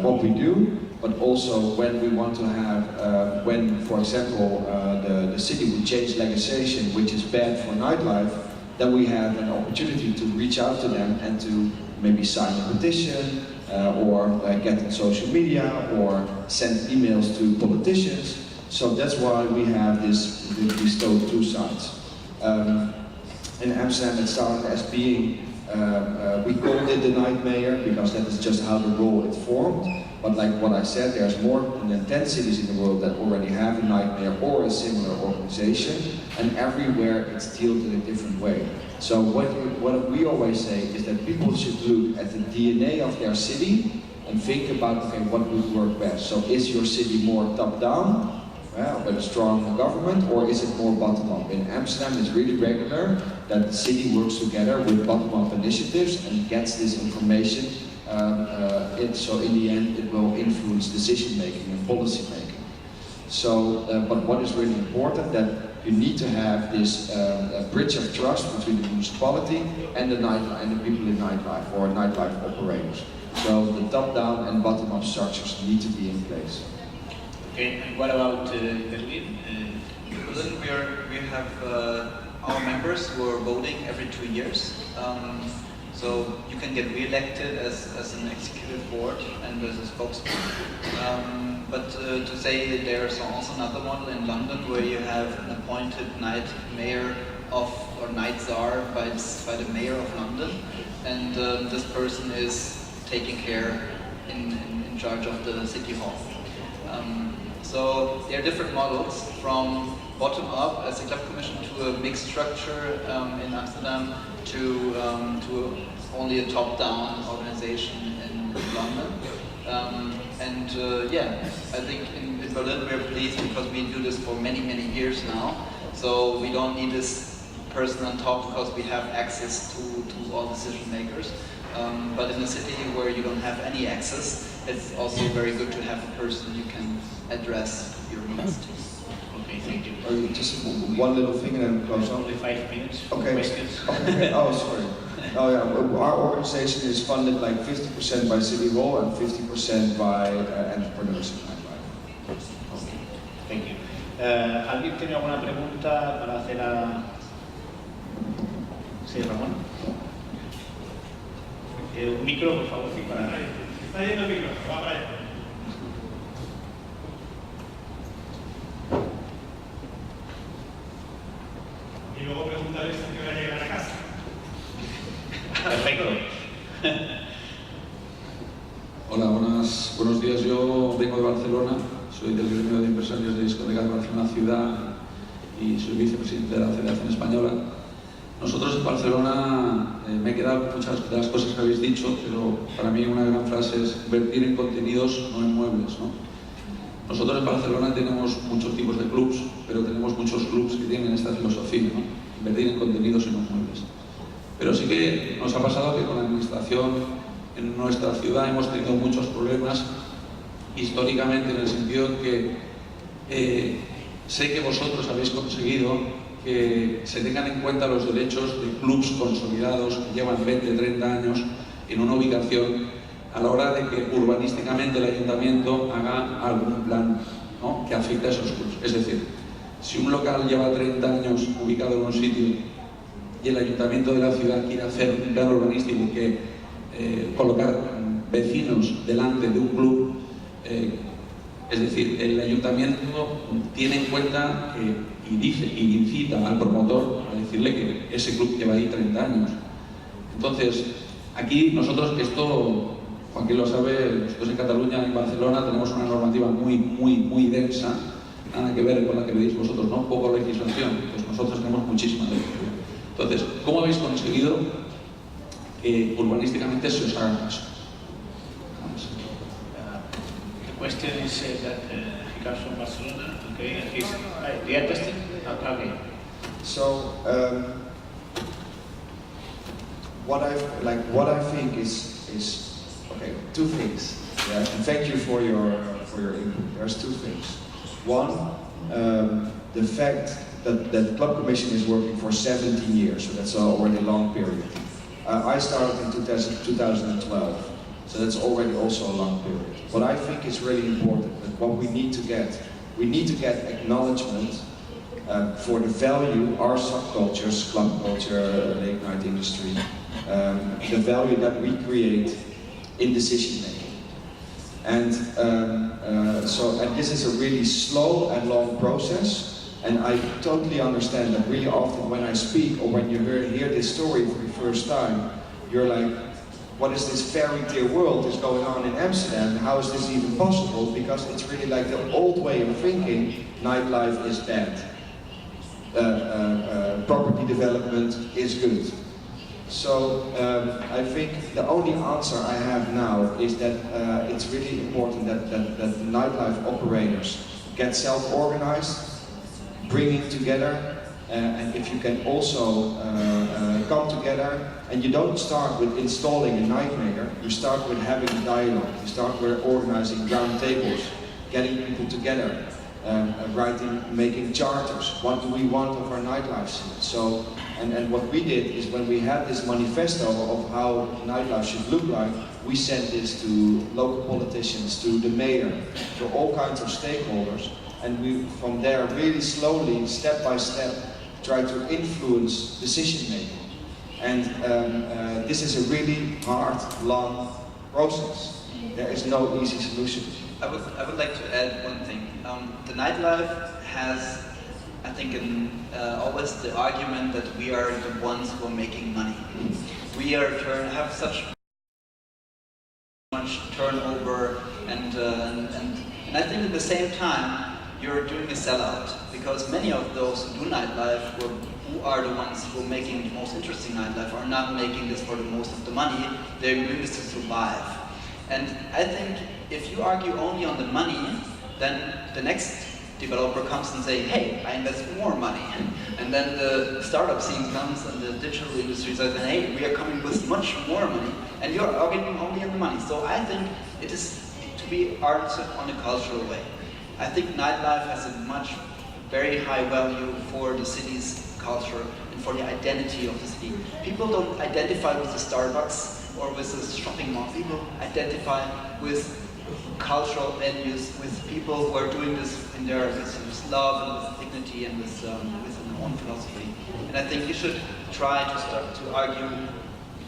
what we do, but also when we want to have, when for example the city would change legislation which is bad for nightlife, then we have an opportunity to reach out to them and to maybe sign a petition or get on social media or send emails to politicians. So that's why we have these two sides. In Amsterdam it started as being, we called it the Night Mayor because that is just how the role it formed. But like what I said, there's more than 10 cities in the world that already have a Night Mayor or a similar organization, and everywhere it's dealt in a different way. So what we always say is that people should look at the DNA of their city and think about, okay, what would work best. So is your city more top-down, with a strong government, or is it more bottom-up? In Amsterdam, it's really regular that the city works together with bottom-up initiatives and gets this information. So in the end, it will influence decision-making and policy-making. So, but what is really important that you need to have this bridge of trust between the municipality and the people in nightlife or nightlife operators. So the top-down and bottom-up structures need to be in place. Okay, and what about Berlin? In Berlin, we have our members who are voting every 2 years. So you can get re-elected as an executive board and as a spokesman. But to say that there's also another model in London where you have an appointed night mayor or night czar by the mayor of London, and this person is taking care in charge of the city hall. So there are different models from bottom up as a club commission to a mixed structure in Amsterdam to only a top-down organization in London. I think in Berlin we're pleased because we do this for many years now. So we don't need this person on top because we have access to all decision makers. But in a city where you don't have any access, it's also very good to have a person you can address your needs to. Okay, thank you. Just one little thing and then close on. Only 5 minutes. Okay. Questions? Okay. Oh, sorry. Oh yeah, our organization is funded like 50% by City Hall and 50% by entrepreneurs in nightlife. Okay, thank you. ¿Alguien tiene alguna pregunta para hacer a... Sí, Ramón. Un micro, por favor, sí, para... Está yendo el micro, va para allá. y luego preguntarles a qué hora llegan a casa. Perfecto. Hola, buenos días. Yo vengo de Barcelona, soy del gremio de empresarios de discotecas de Barcelona Ciudad y soy vicepresidente de la Federación Española. Nosotros en Barcelona, me he quedado con muchas de las cosas que habéis dicho, pero para mí una gran frase es invertir en contenidos, no en muebles, ¿no? Nosotros en Barcelona tenemos muchos tipos de clubs, pero tenemos muchos clubs que tienen esta filosofía, ¿no? Invertir en contenidos y no en muebles. Pero sí que nos ha pasado que con la administración en nuestra ciudad hemos tenido muchos problemas históricamente, en el sentido en que sé que vosotros habéis conseguido que se tengan en cuenta los derechos de clubs consolidados que llevan 20, 30 años en una ubicación a la hora de que urbanísticamente el ayuntamiento haga algún plan, ¿no?, que afecte a esos clubs. Es decir, si un local lleva 30 años ubicado en un sitio y el ayuntamiento de la ciudad quiere hacer un plan urbanístico que colocar vecinos delante de un club, es decir, el ayuntamiento tiene en cuenta y incita al promotor a decirle que ese club lleva ahí 30 años. Entonces, aquí nosotros, esto, Joaquín lo sabe, nosotros en Cataluña, en Barcelona, tenemos una normativa muy densa, nada que ver con la que veis vosotros, ¿no? Poco legislación, pues nosotros tenemos muchísima legislación. Entonces, ¿cómo habéis conseguido que urbanísticamente se os haga caso? The question is that he comes from Barcelona, okay, and he's the artist. Okay. So what I think is okay. Two things. Yeah, and thank you for your input. There's two things. One, the fact that the club commission is working for 17 years, so that's already a long period. I started in 2012, so that's already also a long period. What I think is really important, that what we need to get acknowledgement for the value, our subcultures, club culture, late night industry, the value that we create in decision making. And and this is a really slow and long process. And I totally understand that really often when I speak or when you hear this story for the first time, you're like, what is this fairy tale world is going on in Amsterdam? How is this even possible? Because it's really like the old way of thinking, nightlife is bad. Property development is good. So I think the only answer I have now is that it's really important that the nightlife operators get self-organized, bring it together, and if you can also come together, and you don't start with installing a nightmaker, you start with having a dialogue, you start with organizing round tables, getting people together, making charters, what do we want of our nightlife scene. So, and what we did is when we had this manifesto of how nightlife should look like, we sent this to local politicians, to the mayor, to all kinds of stakeholders, and we from there really slowly, step by step, try to influence decision making. And this is a really hard, long process. There is no easy solution. I would like to add one thing. The nightlife has, I think, always the argument that we are the ones who are making money. We have such much turnover, and I think at the same time you're doing a sellout, because many of those who do nightlife, who are the ones who are making the most interesting nightlife, are not making this for the most of the money. They're doing this to survive. And I think if you argue only on the money, then the next developer comes and say, hey, I invest more money. And then the startup scene comes and the digital industry says, hey, we are coming with much more money, and you're arguing only on the money. So I think it is to be argued on a cultural way. I think nightlife has a very high value for the city's culture and for the identity of the city. People don't identify with the Starbucks or with the shopping mall. People identify with cultural venues, with people who are doing this in their with love and with dignity and with an own philosophy. And I think you should try to start to argue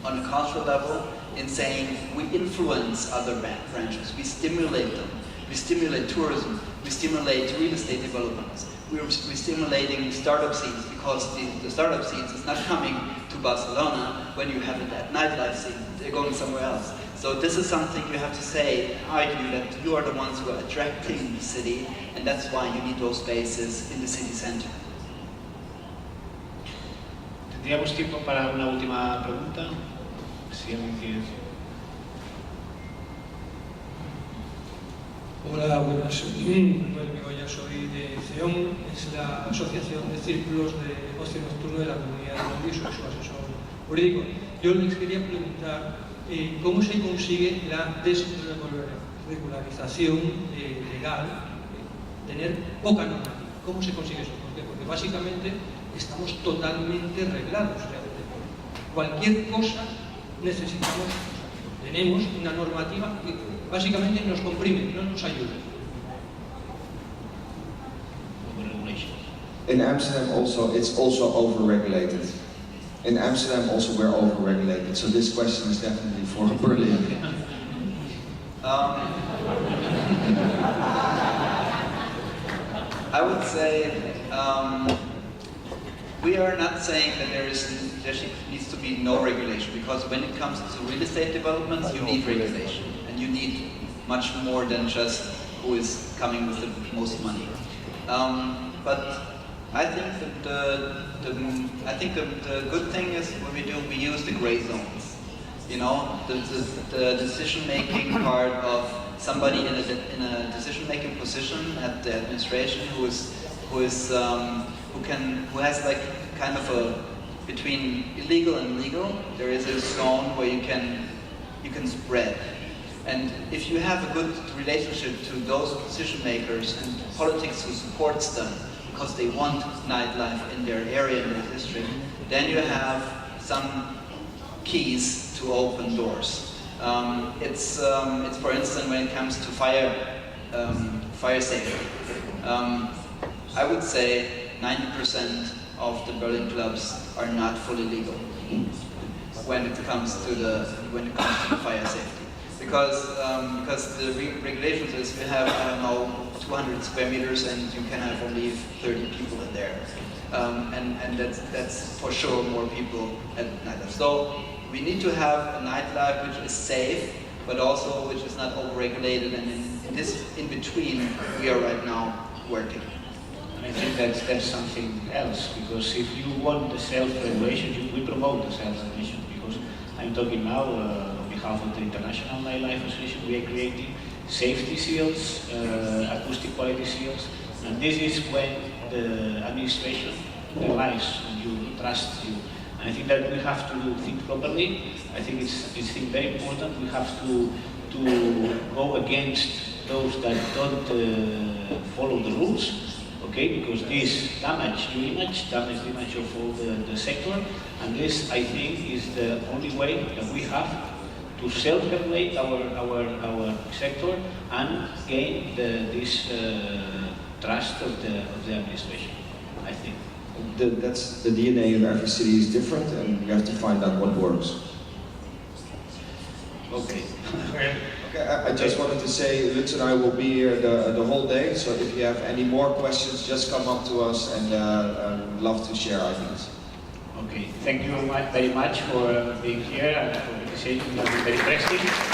on a cultural level in saying we influence other branches, we stimulate them, we stimulate tourism, we stimulate real estate developments, we're stimulating startup scenes, because the startup scenes is not coming to Barcelona when you have that nightlife scene. They're going somewhere else. So this is something you have to say, argue that you are the ones who are attracting the city, and that's why you need those spaces in the city center. ¿Tendríamos tiempo para una última pregunta? Si alguien quiere. Hola, buenas. Soy soy de CNON, es la Asociación de Círculos de Ocio Nocturno de la Comunidad de Madrid, soy su asesor jurídico. Yo les quería preguntar cómo se consigue la desregularización legal, tener poca normativa. ¿Cómo se consigue eso? ¿Por qué? Porque básicamente estamos totalmente reglados. O sea, cualquier cosa necesitamos, tenemos una normativa que básicamente nos comprime, no nos ayuda. In Amsterdam also, it's also over-regulated. In Amsterdam also we're over-regulated, so this question is definitely for Berlin. I would say we are not saying that there needs to be no regulation, because when it comes to real estate developments, you need regulation, and you need much more than just who is coming with the most money. But I think that the good thing is what we do. We use the gray zones. You know, the decision-making part of somebody in a decision-making position at the administration who has like kind of a between illegal and legal. There is a zone where you can spread. And if you have a good relationship to those decision makers and politics who supports them, because they want nightlife in their area, in their district, then you have some keys to open doors. It's for instance when it comes to fire safety. I would say 90% of the Berlin clubs are not fully legal when it comes to the fire safety. Because the regulations is you have, I don't know, 200 square meters and you can have only 30 people in there. And that's for sure more people at nightlife. So we need to have a nightlife which is safe, but also which is not over-regulated, and in this in-between we are right now working. I think that's something else, because if you want the self-regulation, we promote the self-regulation, because I'm talking now on behalf of the International Nightlife Association. We are creating safety seals, acoustic quality seals, and this is when the administration relies on you, trusts you. And I think that we have to think properly. I think it's very important. We have to go against those that don't follow the rules. Okay, because this damage your image, damage the image of all the sector, and this, I think, is the only way that we have to self-regulate our sector and gain this trust of the administration, I think. That's the DNA of every city is different, and we have to find out what works. Okay. I just wanted to say, Lutz and I will be here the whole day, so if you have any more questions, just come up to us, and I'd love to share ideas. Okay, thank you very much for being here and for participating. It was very interesting.